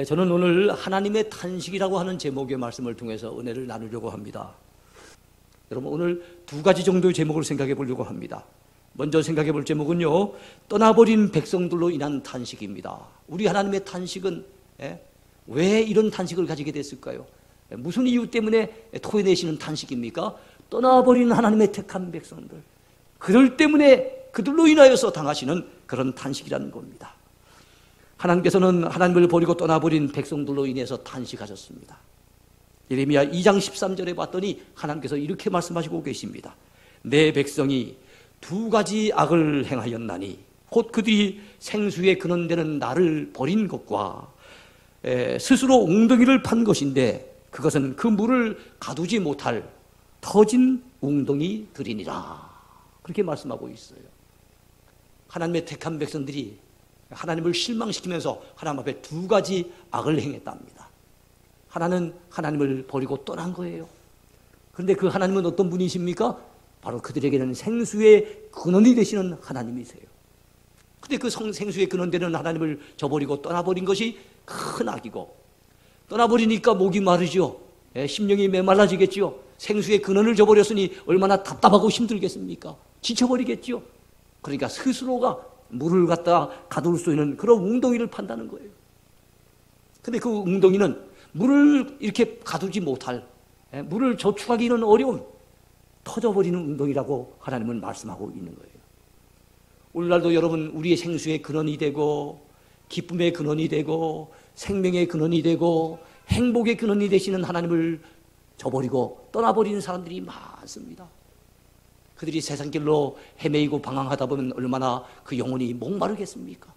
저는 오늘 하나님의 탄식이라고 하는 제목의 말씀을 통해서 은혜를 나누려고 합니다. 여러분, 오늘 두 가지 정도의 제목을 생각해 보려고 합니다. 먼저 생각해 볼 제목은요, 떠나버린 백성들로 인한 탄식입니다. 우리 하나님의 탄식은 왜 이런 탄식을 가지게 됐을까요? 무슨 이유 때문에 토해내시는 탄식입니까? 떠나버린 하나님의 택한 백성들, 그들 때문에 그들로 인하여서 당하시는 그런 탄식이라는 겁니다. 하나님께서는 하나님을 버리고 떠나버린 백성들로 인해서 탄식하셨습니다. 예레미야 2장 13절에 봤더니 하나님께서 이렇게 말씀하시고 계십니다. 내 백성이 두 가지 악을 행하였나니 곧 그들이 생수의 근원되는 나를 버린 것과 스스로 웅덩이를 판 것인데 그것은 그 물을 가두지 못할 터진 웅덩이들이니라. 그렇게 말씀하고 있어요. 하나님의 택한 백성들이 하나님을 실망시키면서 하나님 앞에 두 가지 악을 행했답니다. 하나는 하나님을 버리고 떠난 거예요. 그런데 그 하나님은 어떤 분이십니까? 바로 그들에게는 생수의 근원이 되시는 하나님이세요. 그런데 그 생수의 근원되는 하나님을 저버리고 떠나버린 것이 큰 악이고, 떠나버리니까 목이 마르죠. 심령이 메말라지겠지요. 생수의 근원을 저버렸으니 얼마나 답답하고 힘들겠습니까? 지쳐버리겠지요. 그러니까 스스로가 물을 갖다 가둘 수 있는 그런 웅덩이를 판다는 거예요. 근데 그 웅덩이는 물을 이렇게 가두지 못할, 물을 저축하기는 어려운 터져버리는 웅덩이라고 하나님은 말씀하고 있는 거예요. 오늘날도 여러분, 우리의 생수의 근원이 되고 기쁨의 근원이 되고 생명의 근원이 되고 행복의 근원이 되시는 하나님을 저버리고 떠나버리는 사람들이 많습니다. 그들이 세상길로 헤매이고 방황하다 보면 얼마나 그 영혼이 목마르겠습니까?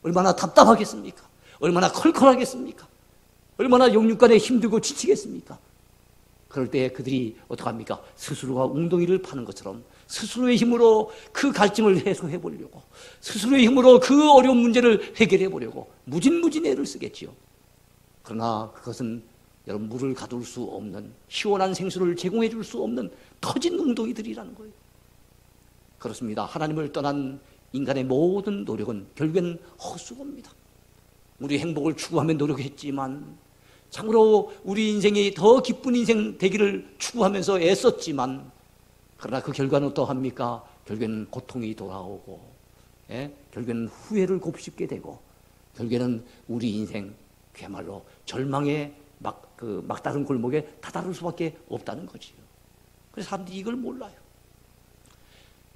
얼마나 답답하겠습니까? 얼마나 컬컬하겠습니까? 얼마나 영육간에 힘들고 지치겠습니까? 그럴 때 그들이 어떡합니까? 스스로가 웅덩이를 파는 것처럼 스스로의 힘으로 그 갈증을 해소해 보려고, 스스로의 힘으로 그 어려운 문제를 해결해 보려고 무진무진 애를 쓰겠지요. 그러나 그것은 여러분, 물을 가둘 수 없는, 시원한 생수를 제공해 줄 수 없는 터진 웅덩이들이라는 거예요. 그렇습니다. 하나님을 떠난 인간의 모든 노력은 결국엔 헛수고입니다. 우리 행복을 추구하며 노력했지만, 참으로 우리 인생이 더 기쁜 인생 되기를 추구하면서 애썼지만, 그러나 그 결과는 어떠합니까? 결국엔 고통이 돌아오고, 결국엔 후회를 곱씹게 되고, 결국에는 우리 인생 그야말로 절망의 막다른 골목에 다다를 수밖에 없다는 거지요. 그래서 사람들이 이걸 몰라요.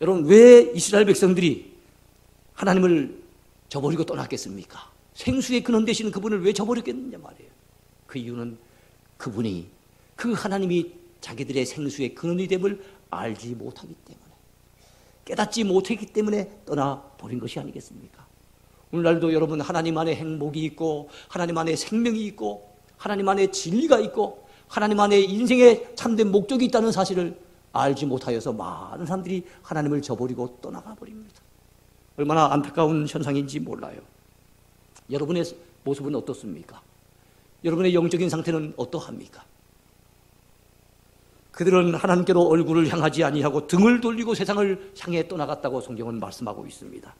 여러분, 왜 이스라엘 백성들이 하나님을 저버리고 떠났겠습니까? 생수의 근원 되시는 그분을 왜 저버렸겠느냐 말이에요. 그 이유는 그분이, 그 하나님이 자기들의 생수의 근원이 됨을 알지 못하기 때문에, 깨닫지 못했기 때문에 떠나버린 것이 아니겠습니까? 오늘날도 여러분, 하나님 안에 행복이 있고 하나님 안에 생명이 있고 하나님 안에 진리가 있고 하나님 안에 인생의 참된 목적이 있다는 사실을 알지 못하여서 많은 사람들이 하나님을 저버리고 떠나가 버립니다. 얼마나 안타까운 현상인지 몰라요. 여러분의 모습은 어떻습니까? 여러분의 영적인 상태는 어떠합니까? 그들은 하나님께로 얼굴을 향하지 아니하고 등을 돌리고 세상을 향해 떠나갔다고 성경은 말씀하고 있습니다.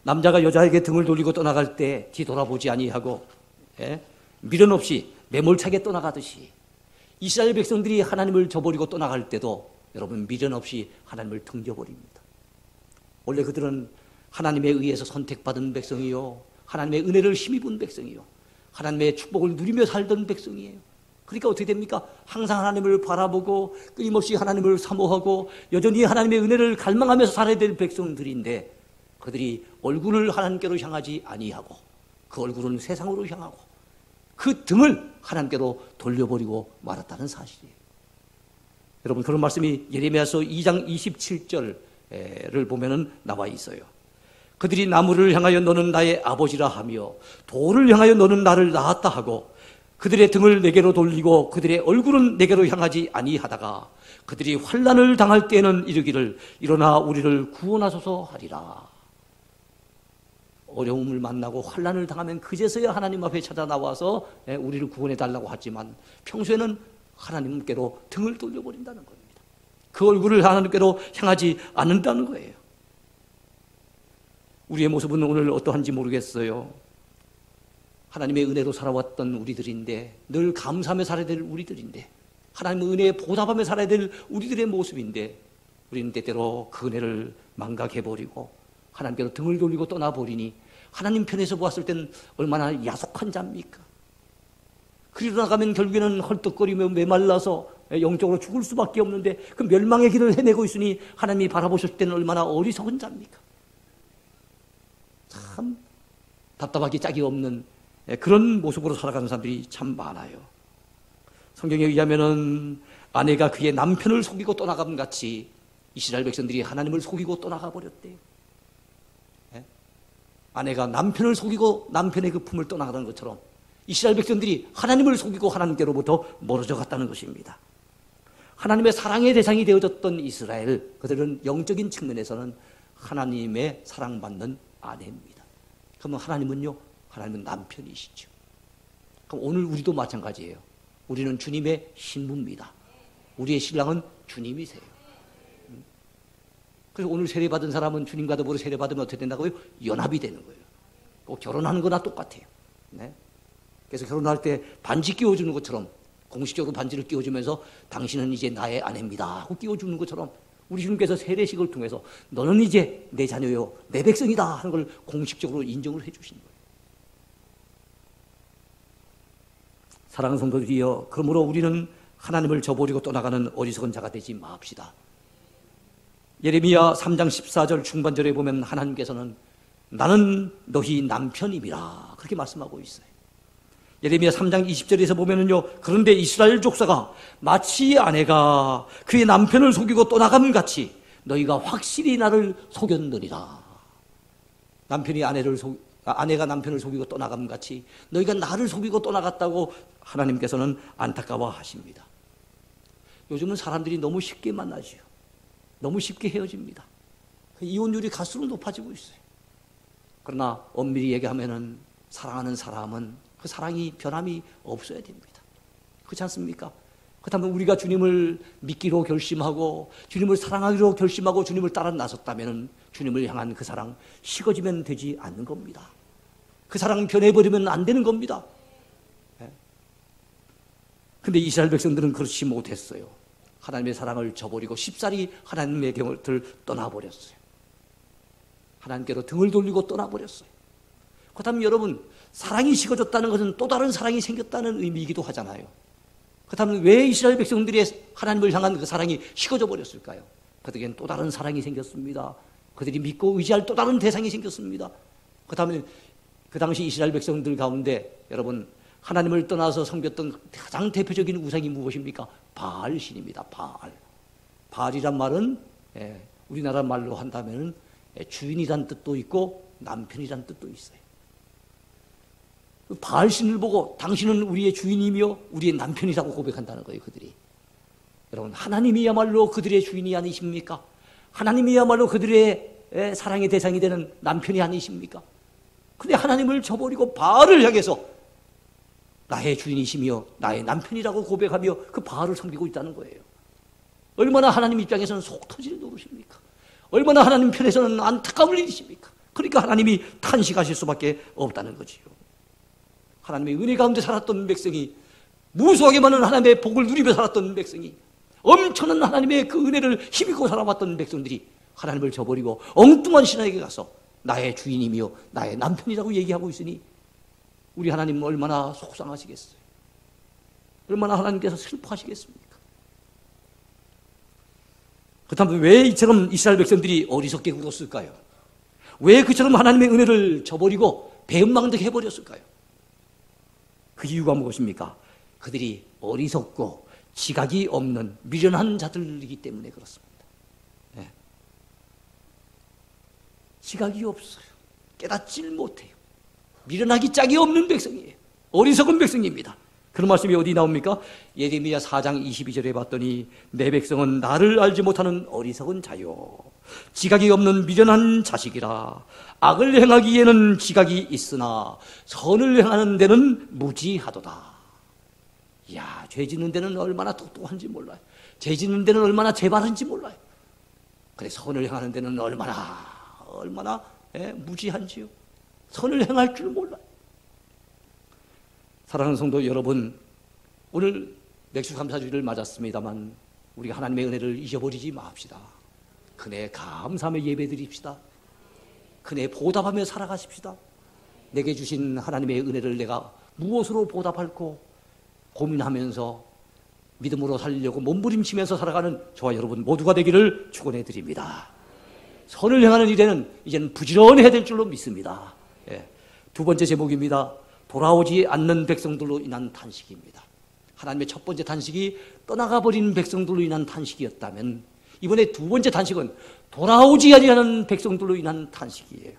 남자가 여자에게 등을 돌리고 떠나갈 때 뒤돌아보지 아니하고 미련 없이 매몰차게 떠나가듯이 이스라엘 백성들이 하나님을 저버리고 떠나갈 때도 여러분, 미련 없이 하나님을 등져버립니다. 원래 그들은 하나님에 의해서 선택받은 백성이요, 하나님의 은혜를 힘입은 백성이요, 하나님의 축복을 누리며 살던 백성이에요. 그러니까 어떻게 됩니까? 항상 하나님을 바라보고 끊임없이 하나님을 사모하고 여전히 하나님의 은혜를 갈망하면서 살아야 될 백성들인데, 그들이 얼굴을 하나님께로 향하지 아니하고 그 얼굴은 세상으로 향하고 그 등을 하나님께로 돌려버리고 말았다는 사실이에요. 여러분, 그런 말씀이 예레미야서 2장 27절을 보면은 나와 있어요. 그들이 나무를 향하여 너는 나의 아버지라 하며 돌을 향하여 너는 나를 낳았다 하고 그들의 등을 내게로 돌리고 그들의 얼굴은 내게로 향하지 아니하다가 그들이 환난을 당할 때에는 이르기를 일어나 우리를 구원하소서 하리라. 어려움을 만나고 환난을 당하면 그제서야 하나님 앞에 찾아 나와서 우리를 구원해 달라고 하지만 평소에는 하나님께로 등을 돌려버린다는 겁니다. 그 얼굴을 하나님께로 향하지 않는다는 거예요. 우리의 모습은 오늘 어떠한지 모르겠어요. 하나님의 은혜로 살아왔던 우리들인데, 늘 감사하며 살아야 될 우리들인데, 하나님의 은혜에 보답하며 살아야 될 우리들의 모습인데, 우리는 때때로 그 은혜를 망각해버리고 하나님께로 등을 돌리고 떠나버리니 하나님 편에서 보았을 땐 얼마나 야속한 자입니까? 그리로 나가면 결국에는 헐떡거리며 메말라서 영적으로 죽을 수밖에 없는데 그 멸망의 길을 헤매고 있으니 하나님이 바라보실 때는 얼마나 어리석은 자입니까? 참 답답하기 짝이 없는 그런 모습으로 살아가는 사람들이 참 많아요. 성경에 의하면은 아내가 그의 남편을 속이고 떠나감 같이 이스라엘 백성들이 하나님을 속이고 떠나가 버렸대요. 아내가 남편을 속이고 남편의 그 품을 떠나가는 것처럼 이스라엘 백성들이 하나님을 속이고 하나님께로부터 멀어져 갔다는 것입니다. 하나님의 사랑의 대상이 되어졌던 이스라엘, 그들은 영적인 측면에서는 하나님의 사랑받는 아내입니다. 그러면 하나님은요? 하나님은 남편이시죠. 그럼 오늘 우리도 마찬가지예요. 우리는 주님의 신부입니다. 우리의 신랑은 주님이세요. 그래서 오늘 세례받은 사람은 주님과 더불어 세례받으면 어떻게 된다고요? 연합이 되는 거예요. 꼭 결혼하는 거나 똑같아요. 네? 그래서 결혼할 때 반지 끼워주는 것처럼 공식적으로 반지를 끼워주면서 당신은 이제 나의 아내입니다 하고 끼워주는 것처럼 우리 주님께서 세례식을 통해서 너는 이제 내 자녀요, 내 백성이다 하는 걸 공식적으로 인정을 해주시는 거예요. 사랑하는 성도들이여, 그러므로 우리는 하나님을 저버리고 떠나가는 어리석은 자가 되지 맙시다. 예레미야 3장 14절 중반절에 보면 하나님께서는 나는 너희 남편임이라 그렇게 말씀하고 있어요. 예레미야 3장 20절에서 보면은요, 그런데 이스라엘 족사가 마치 아내가 그의 남편을 속이고 떠나감 같이 너희가 확실히 나를 속였느니라. 아내가 남편을 속이고 떠나감 같이 너희가 나를 속이고 떠나갔다고 하나님께서는 안타까워하십니다. 요즘은 사람들이 너무 쉽게 만나지요. 너무 쉽게 헤어집니다. 이혼율이 갈수록 높아지고 있어요. 그러나 엄밀히 얘기하면은 사랑하는 사람은 그 사랑이 변함이 없어야 됩니다. 그렇지 않습니까? 그렇다면 우리가 주님을 믿기로 결심하고 주님을 사랑하기로 결심하고 주님을 따라 나섰다면 주님을 향한 그 사랑 식어지면 되지 않는 겁니다. 그 사랑 변해버리면 안 되는 겁니다. 그런데 이스라엘 백성들은 그렇지 못했어요. 하나님의 사랑을 저버리고 쉽사리 하나님의 곁을 떠나버렸어요. 하나님께로 등을 돌리고 떠나버렸어요. 그렇다면 여러분, 사랑이 식어졌다는 것은 또 다른 사랑이 생겼다는 의미이기도 하잖아요. 그렇다면 왜 이스라엘 백성들의 하나님을 향한 그 사랑이 식어져 버렸을까요? 그들에겐 또 다른 사랑이 생겼습니다. 그들이 믿고 의지할 또 다른 대상이 생겼습니다. 그렇다면 그 당시 이스라엘 백성들 가운데 여러분, 하나님을 떠나서 섬겼던 가장 대표적인 우상이 무엇입니까? 바알신입니다. 바알이란 말은 우리나라 말로 한다면 주인이란 뜻도 있고 남편이란 뜻도 있어요. 바알신을 보고 당신은 우리의 주인이며 우리의 남편이라고 고백한다는 거예요, 그들이. 여러분, 하나님이야말로 그들의 주인이 아니십니까? 하나님이야말로 그들의 사랑의 대상이 되는 남편이 아니십니까? 근데 하나님을 저버리고 바알을 향해서 나의 주인이시며 나의 남편이라고 고백하며 그 바알을 섬기고 있다는 거예요. 얼마나 하나님 입장에서는 속 터질 노릇입니까? 얼마나 하나님 편에서는 안타까울 일이십니까? 그러니까 하나님이 탄식하실 수밖에 없다는 거지요. 하나님의 은혜 가운데 살았던 백성이, 무수하게 많은 하나님의 복을 누리며 살았던 백성이, 엄청난 하나님의 그 은혜를 힘입고 살아왔던 백성들이 하나님을 저버리고 엉뚱한 신에게 가서 나의 주인이며 나의 남편이라고 얘기하고 있으니 우리 하나님은 얼마나 속상하시겠어요? 얼마나 하나님께서 슬퍼하시겠습니까? 그렇다면 왜 이처럼 이스라엘 백성들이 어리석게 굴었을까요? 왜 그처럼 하나님의 은혜를 저버리고 배은망덕 해버렸을까요? 그 이유가 무엇입니까? 그들이 어리석고 지각이 없는 미련한 자들이기 때문에 그렇습니다. 네. 지각이 없어요. 깨닫질 못해요. 미련하기 짝이 없는 백성이에요. 어리석은 백성입니다. 그런 말씀이 어디 나옵니까? 예레미야 4장 22절에 봤더니 내 백성은 나를 알지 못하는 어리석은 자요, 지각이 없는 미련한 자식이라. 악을 행하기에는 지각이 있으나 선을 행하는 데는 무지하도다. 이야, 죄 짓는 데는 얼마나 똑똑한지 몰라요. 죄 짓는 데는 얼마나 재발한지 몰라요. 그래, 선을 행하는 데는 얼마나 무지한지요. 선을 행할 줄 몰라요. 사랑하는 성도 여러분, 오늘 맥주감사주일을 맞았습니다만 우리가 하나님의 은혜를 잊어버리지 맙시다. 그네 감사하며 예배드립시다. 그네 보답하며 살아가십시다. 내게 주신 하나님의 은혜를 내가 무엇으로 보답할고 고민하면서 믿음으로 살려고 몸부림치면서 살아가는 저와 여러분 모두가 되기를 축원해 드립니다. 선을 행하는 일에는 이제는 부지런해야 될 줄로 믿습니다. 두 번째 제목입니다. 돌아오지 않는 백성들로 인한 탄식입니다. 하나님의 첫 번째 탄식이 떠나가버린 백성들로 인한 탄식이었다면 이번에 두 번째 탄식은 돌아오지 아니하는 백성들로 인한 탄식이에요.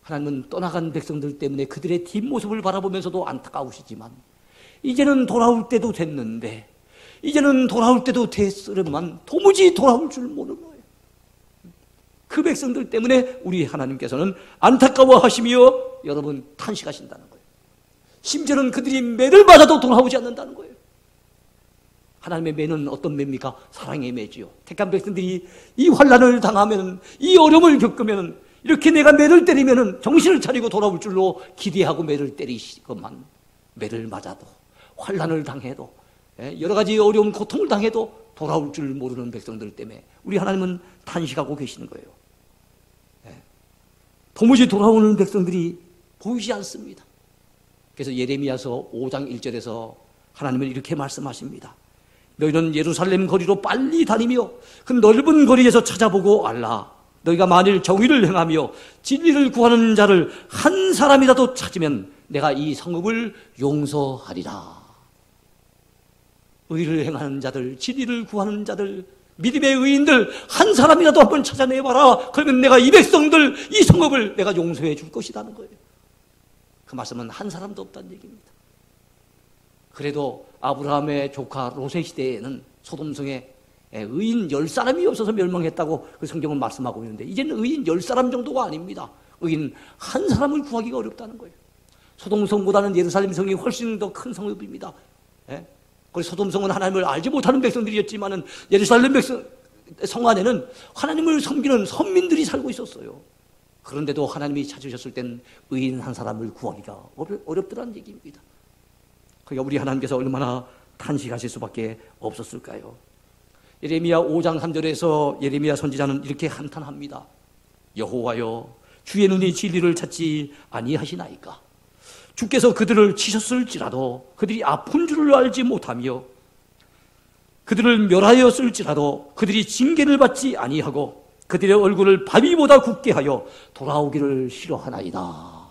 하나님은 떠나간 백성들 때문에 그들의 뒷모습을 바라보면서도 안타까우시지만 이제는 돌아올 때도 됐는데 이제는 돌아올 때도 됐으련만 도무지 돌아올 줄 모르는 거예요. 그 백성들 때문에 우리 하나님께서는 안타까워하시며 여러분 탄식하신다는 거예요. 심지어는 그들이 매를 맞아도 돌아오지 않는다는 거예요. 하나님의 매는 어떤 매입니까? 사랑의 매지요. 택한 백성들이 이 환난을 당하면, 이 어려움을 겪으면, 이렇게 내가 매를 때리면 정신을 차리고 돌아올 줄로 기대하고 매를 때리시건만 매를 맞아도 환난을 당해도 여러 가지 어려운 고통을 당해도 돌아올 줄 모르는 백성들 때문에 우리 하나님은 탄식하고 계시는 거예요. 도무지 돌아오는 백성들이 보이지 않습니다. 그래서 예레미야서 5장 1절에서 하나님은 이렇게 말씀하십니다. 너희는 예루살렘 거리로 빨리 다니며 그 넓은 거리에서 찾아보고 알라. 너희가 만일 정의를 행하며 진리를 구하는 자를 한 사람이라도 찾으면 내가 이 성읍을 용서하리라. 의를 행하는 자들, 진리를 구하는 자들, 믿음의 의인들 한 사람이라도 한번 찾아내봐라. 그러면 내가 이 백성들, 이 성읍을 내가 용서해 줄 것이라는 거예요. 그 말씀은 한 사람도 없다는 얘기입니다. 그래도 아브라함의 조카 롯의 시대에는 소돔성에 의인 10사람이 없어서 멸망했다고 그 성경은 말씀하고 있는데 이제는 의인 10사람 정도가 아닙니다. 의인 한 사람을 구하기가 어렵다는 거예요. 소돔성보다는 예루살렘 성이 훨씬 더 큰 성읍입니다. 그리고 소돔성은 하나님을 알지 못하는 백성들이었지만은 예루살렘 성 안에는 하나님을 섬기는 선민들이 살고 있었어요. 그런데도 하나님이 찾으셨을 땐 의인 한 사람을 구하기가 어렵더라는 얘기입니다. 그러니까 우리 하나님께서 얼마나 탄식하실 수밖에 없었을까요? 예레미야 5장 3절에서 예레미야 선지자는 이렇게 한탄합니다. 여호와여, 주의 눈이 진리를 찾지 아니하시나이까? 주께서 그들을 치셨을지라도 그들이 아픈 줄을 알지 못하며 그들을 멸하였을지라도 그들이 징계를 받지 아니하고 그들의 얼굴을 바위보다 굽게 하여 돌아오기를 싫어하나이다.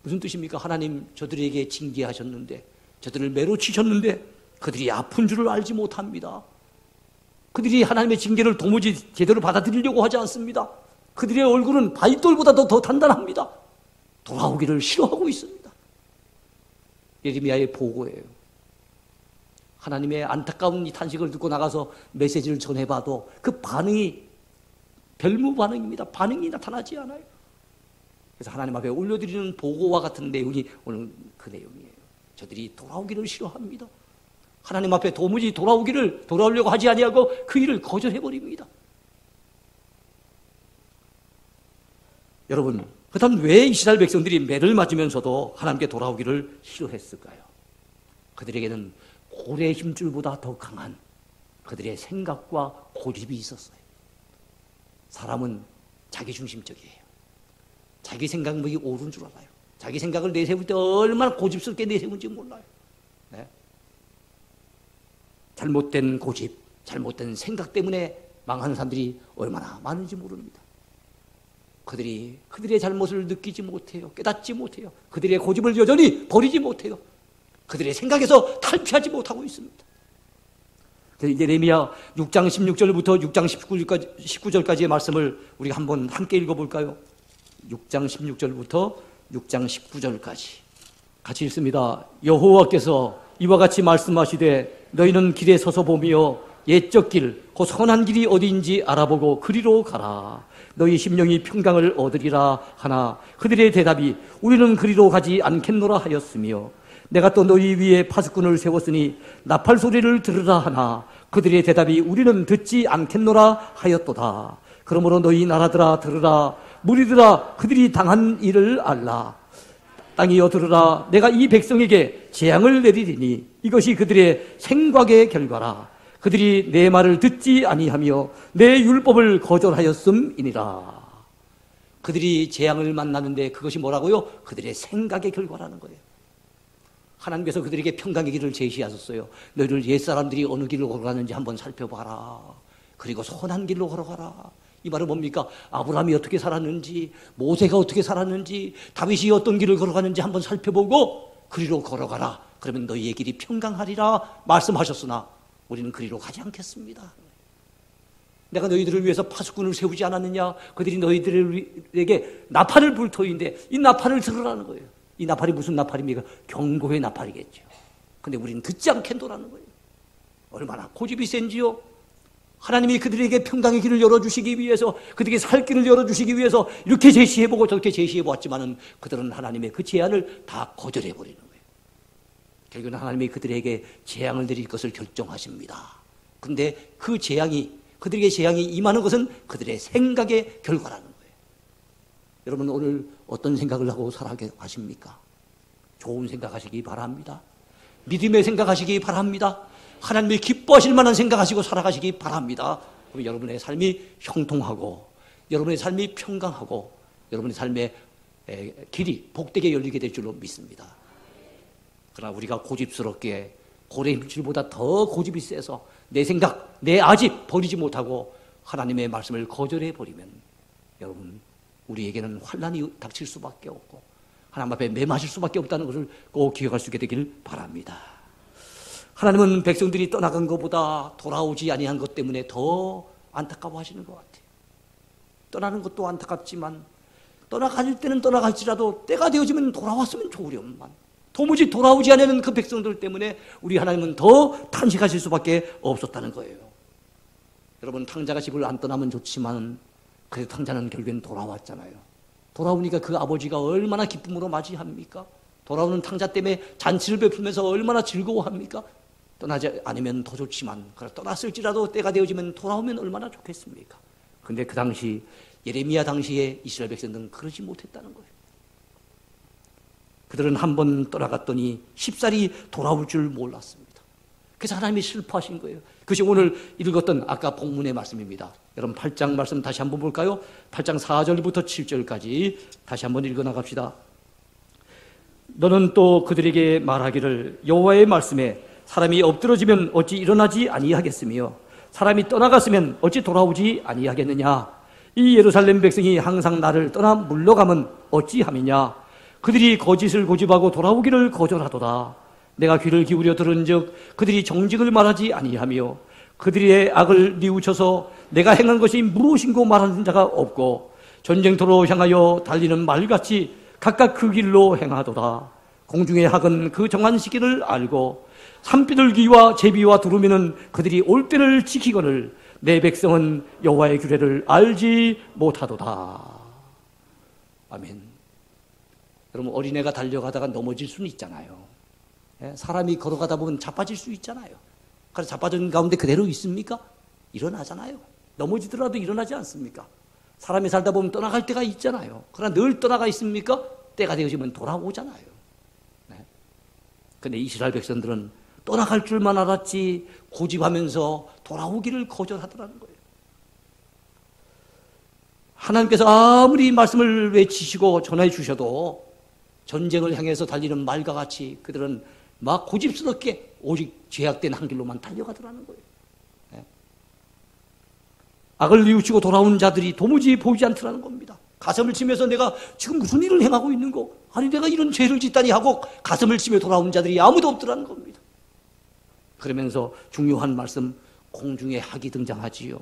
무슨 뜻입니까? 하나님 저들에게 징계하셨는데 저들을 매로 치셨는데 그들이 아픈 줄을 알지 못합니다. 그들이 하나님의 징계를 도무지 제대로 받아들이려고 하지 않습니다. 그들의 얼굴은 바위돌보다도 더 단단합니다. 돌아오기를 싫어하고 있습니다. 예레미야의 보고예요. 하나님의 안타까운 이 탄식을 듣고 나가서 메시지를 전해봐도 그 반응이 별무 반응입니다. 반응이 나타나지 않아요. 그래서 하나님 앞에 올려드리는 보고와 같은 내용이 오늘 그 내용이에요. 저들이 돌아오기를 싫어합니다. 하나님 앞에 도무지 돌아오려고 하지 아니하고 그 일을 거절해버립니다. 여러분, 그렇다면 왜 이스라엘 백성들이 매를 맞으면서도 하나님께 돌아오기를 싫어했을까요? 그들에게는 고래의 힘줄보다 더 강한 그들의 생각과 고집이 있었어요. 사람은 자기중심적이에요. 자기 생각이 옳은 줄 알아요. 자기 생각을 내세울 때 얼마나 고집스럽게 내세운지 몰라요. 네? 잘못된 고집, 잘못된 생각 때문에 망하는 사람들이 얼마나 많은지 모릅니다. 그들의 잘못을 느끼지 못해요. 깨닫지 못해요. 그들의 고집을 여전히 버리지 못해요. 그들의 생각에서 탈피하지 못하고 있습니다. 예레미야 6장 16절부터 6장 19절까지의 말씀을 우리가 한번 함께 읽어볼까요? 6장 16절부터 6장 19절까지 같이 읽습니다. 여호와께서 이와 같이 말씀하시되 너희는 길에 서서 보며 옛적 길, 곧 선한 길이 어디인지 알아보고 그리로 가라. 너희 심령이 평강을 얻으리라 하나 그들의 대답이 우리는 그리로 가지 않겠노라 하였으며 내가 또 너희 위에 파수꾼을 세웠으니 나팔 소리를 들으라 하나 그들의 대답이 우리는 듣지 않겠노라 하였도다. 그러므로 너희 나라들아 들으라. 무리들아 그들이 당한 일을 알라. 땅이여 들으라. 내가 이 백성에게 재앙을 내리리니 이것이 그들의 생각의 결과라. 그들이 내 말을 듣지 아니하며 내 율법을 거절하였음이니라. 그들이 재앙을 만나는데 그것이 뭐라고요? 그들의 생각의 결과라는 거예요. 하나님께서 그들에게 평강의 길을 제시하셨어요. 너희들 옛사람들이 어느 길로 걸어가는지 한번 살펴봐라. 그리고 선한 길로 걸어가라. 이 말은 뭡니까? 아브라함이 어떻게 살았는지, 모세가 어떻게 살았는지, 다윗이 어떤 길을 걸어가는지 한번 살펴보고 그리로 걸어가라. 그러면 너희의 길이 평강하리라 말씀하셨으나 우리는 그리로 가지 않겠습니다. 내가 너희들을 위해서 파수꾼을 세우지 않았느냐? 그들이 너희들에게 나팔을 불 터인데 이 나팔을 들으라는 거예요. 이 나팔이 무슨 나팔입니까? 경고의 나팔이겠죠. 근데 우리는 듣지 않겠노라는 거예요. 얼마나 고집이 센지요? 하나님이 그들에게 평강의 길을 열어주시기 위해서, 그들에게 살 길을 열어주시기 위해서 이렇게 제시해보고 저렇게 제시해보았지만은 그들은 하나님의 그 제안을 다 거절해버리는 거예요. 결국은 하나님이 그들에게 재앙을 내릴 것을 결정하십니다. 근데 그 재앙이, 그들에게 재앙이 임하는 것은 그들의 생각의 결과라는 거예요. 여러분 오늘 어떤 생각을 하고 살아가십니까? 좋은 생각하시기 바랍니다. 믿음의 생각하시기 바랍니다. 하나님이 기뻐하실 만한 생각하시고 살아가시기 바랍니다. 그럼 여러분의 삶이 형통하고 여러분의 삶이 평강하고 여러분의 삶의 길이 복되게 열리게 될 줄로 믿습니다. 그러나 우리가 고집스럽게 고래 힘줄보다 더 고집이 세서 내 생각, 내 아집 버리지 못하고 하나님의 말씀을 거절해버리면 여러분 우리에게는 환난이 닥칠 수밖에 없고 하나님 앞에 매맞을 수밖에 없다는 것을 꼭 기억할 수 있게 되길 바랍니다. 하나님은 백성들이 떠나간 것보다 돌아오지 아니한 것 때문에 더 안타까워하시는 것 같아요. 떠나는 것도 안타깝지만 떠나갈 때는 떠나갈지라도 때가 되어지면 돌아왔으면 좋으련만 도무지 돌아오지 않는 그 백성들 때문에 우리 하나님은 더 탄식하실 수밖에 없었다는 거예요. 여러분 탕자가 집을 안 떠나면 좋지만 그래도 탕자는 결국엔 돌아왔잖아요. 돌아오니까 그 아버지가 얼마나 기쁨으로 맞이합니까? 돌아오는 탕자 때문에 잔치를 베풀면서 얼마나 즐거워합니까? 떠나지 않으면 더 좋지만 떠났을지라도 때가 되어지면 돌아오면 얼마나 좋겠습니까? 그런데 그 당시 예레미야 당시에 이스라엘 백성들은 그러지 못했다는 거예요. 그들은 한 번 떠나갔더니 쉽사리 돌아올 줄 몰랐습니다. 그래서 하나님이 슬퍼하신 거예요. 그것이 오늘 읽었던 아까 본문의 말씀입니다. 여러분 8장 말씀 다시 한번 볼까요? 8장 4절부터 7절까지 다시 한번 읽어나갑시다. 너는 또 그들에게 말하기를 여호와의 말씀에 사람이 엎드러지면 어찌 일어나지 아니하겠으며 사람이 떠나갔으면 어찌 돌아오지 아니하겠느냐. 이 예루살렘 백성이 항상 나를 떠나 물러가면 어찌함이냐. 그들이 거짓을 고집하고 돌아오기를 거절하도다. 내가 귀를 기울여 들은즉 그들이 정직을 말하지 아니하며 그들의 악을 뉘우쳐서 내가 행한 것이 무엇인고 말하는 자가 없고 전쟁터로 향하여 달리는 말같이 각각 그 길로 행하도다. 공중의 학은 그 정한 시기를 알고 산비둘기와 제비와 두루미는 그들이 올 때를 지키거늘 내 백성은 여호와의 규례를 알지 못하도다. 아멘. 여러분 어린애가 달려가다가 넘어질 수는 있잖아요. 사람이 걸어가다 보면 자빠질 수 있잖아요. 그래서 자빠진 가운데 그대로 있습니까? 일어나잖아요. 넘어지더라도 일어나지 않습니까? 사람이 살다 보면 떠나갈 때가 있잖아요. 그러나 늘 떠나가 있습니까? 때가 되어지면 돌아오잖아요. 그런데 이스라엘 백성들은 떠나갈 줄만 알았지 고집하면서 돌아오기를 거절하더라는 거예요. 하나님께서 아무리 말씀을 외치시고 전해 주셔도 전쟁을 향해서 달리는 말과 같이 그들은 막 고집스럽게 오직 죄악된 한 길로만 달려가더라는 거예요. 악을 뉘우치고 돌아오는 자들이 도무지 보이지 않더라는 겁니다. 가슴을 치면서 내가 지금 무슨 일을 행하고 있는 거? 아니 내가 이런 죄를 짓다니 하고 가슴을 치며 돌아오는 자들이 아무도 없더라는 겁니다. 그러면서 중요한 말씀, 공중의 학이 등장하지요.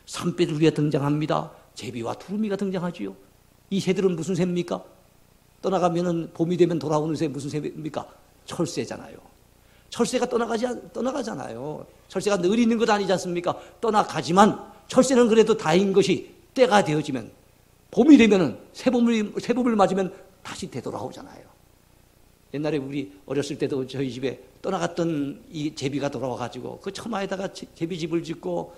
산비둘기가 등장합니다. 제비와 두루미가 등장하지요. 이 새들은 무슨 새입니까? 떠나가면은 봄이 되면 돌아오는 새 무슨 새입니까? 철새잖아요. 철새가 떠나가잖아요. 철새가 늘 있는 것 아니지 않습니까? 떠나가지만 철새는 그래도 다행인 것이 때가 되어지면 봄이 되면은 새봄을 맞으면 다시 되돌아오잖아요. 옛날에 우리 어렸을 때도 저희 집에 떠나갔던 이 제비가 돌아와가지고 그 처마에다가 제비집을 짓고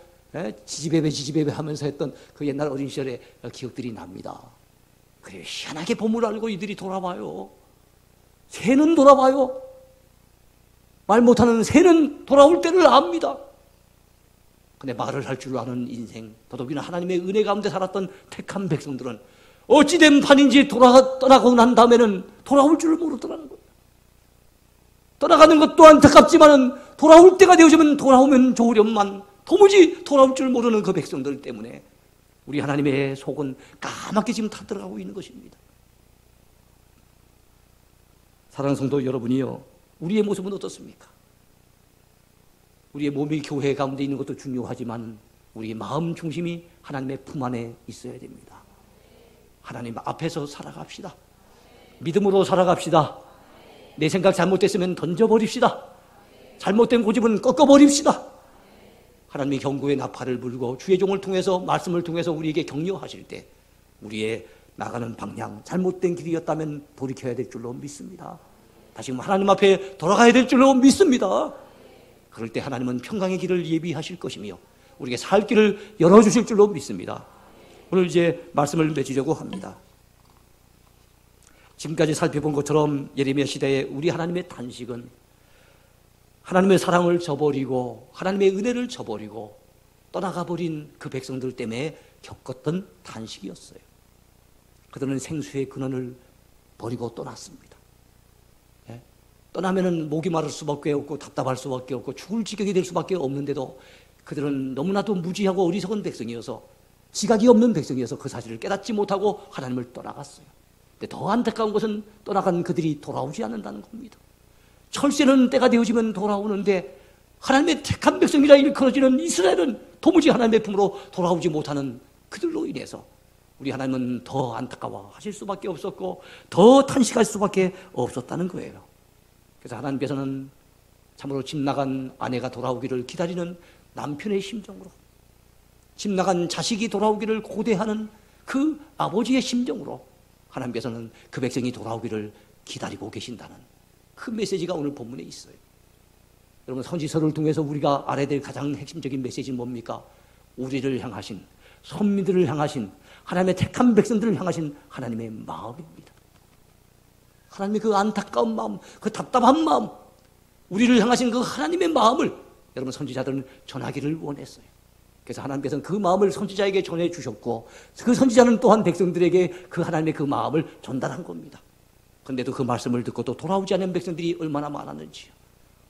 지지배배 하면서 했던 그 옛날 어린 시절의 기억들이 납니다. 그래요. 희한하게 봄을 알고 이들이 돌아봐요. 새는 돌아봐요. 말 못하는 새는 돌아올 때를 압니다. 근데 말을 할 줄 아는 인생, 더더욱이나 하나님의 은혜 가운데 살았던 택한 백성들은 어찌된 판인지 떠나고 난 다음에는 돌아올 줄을 모르더라는 거예요. 떠나가는 것도 안타깝지만은 돌아올 때가 되어지면 돌아오면 좋으련만 도무지 돌아올 줄 모르는 그 백성들 때문에 우리 하나님의 속은 까맣게 지금 타들어가고 있는 것입니다. 사랑하는 성도 여러분이요, 우리의 모습은 어떻습니까? 우리의 몸이 교회 가운데 있는 것도 중요하지만 우리의 마음 중심이 하나님의 품 안에 있어야 됩니다. 하나님 앞에서 살아갑시다. 믿음으로 살아갑시다. 내 생각 잘못됐으면 던져버립시다. 잘못된 고집은 꺾어버립시다. 하나님의 경고의 나팔을 불고 주의 종을 통해서, 말씀을 통해서 우리에게 격려하실 때 우리의 나가는 방향, 잘못된 길이었다면 돌이켜야 될 줄로 믿습니다. 다시금 하나님 앞에 돌아가야 될 줄로 믿습니다. 그럴 때 하나님은 평강의 길을 예비하실 것이며 우리에게 살 길을 열어주실 줄로 믿습니다. 오늘 이제 말씀을 맺으려고 합니다. 지금까지 살펴본 것처럼 예레미야 시대에 우리 하나님의 단식은 하나님의 사랑을 저버리고 하나님의 은혜를 저버리고 떠나가버린 그 백성들 때문에 겪었던 단식이었어요. 그들은 생수의 근원을 버리고 떠났습니다. 떠나면은 목이 마를 수밖에 없고 답답할 수밖에 없고 죽을 지경이 될 수밖에 없는데도 그들은 너무나도 무지하고 어리석은 백성이어서, 지각이 없는 백성이어서 그 사실을 깨닫지 못하고 하나님을 떠나갔어요. 근데 더 안타까운 것은 떠나간 그들이 돌아오지 않는다는 겁니다. 철새는 때가 되어지면 돌아오는데 하나님의 택한 백성이라 일컬어지는 이스라엘은 도무지 하나님의 품으로 돌아오지 못하는 그들로 인해서 우리 하나님은 더 안타까워하실 수밖에 없었고 더 탄식할 수밖에 없었다는 거예요. 그래서 하나님께서는 참으로 집 나간 아내가 돌아오기를 기다리는 남편의 심정으로, 집 나간 자식이 돌아오기를 고대하는 그 아버지의 심정으로 하나님께서는 그 백성이 돌아오기를 기다리고 계신다는 그 메시지가 오늘 본문에 있어요. 여러분, 선지서를 통해서 우리가 알아야 될 가장 핵심적인 메시지는 뭡니까? 우리를 향하신, 선민들을 향하신, 하나님의 택한 백성들을 향하신 하나님의 마음입니다. 하나님의 그 안타까운 마음, 그 답답한 마음, 우리를 향하신 그 하나님의 마음을 여러분 선지자들은 전하기를 원했어요. 그래서 하나님께서는 그 마음을 선지자에게 전해주셨고 그 선지자는 또한 백성들에게 그 하나님의 그 마음을 전달한 겁니다. 그런데도 그 말씀을 듣고 또 돌아오지 않는 백성들이 얼마나 많았는지요.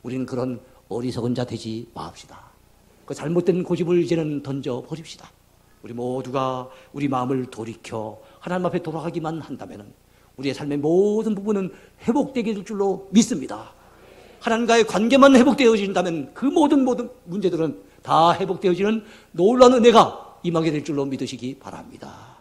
우리는 그런 어리석은 자 되지 마옵시다. 그 잘못된 고집을 이제는 던져버립시다. 우리 모두가 우리 마음을 돌이켜 하나님 앞에 돌아가기만 한다면 우리의 삶의 모든 부분은 회복되게 될 줄로 믿습니다. 하나님과의 관계만 회복되어진다면 그 모든 문제들은 다 회복되어지는 놀라운 은혜가 임하게 될 줄로 믿으시기 바랍니다.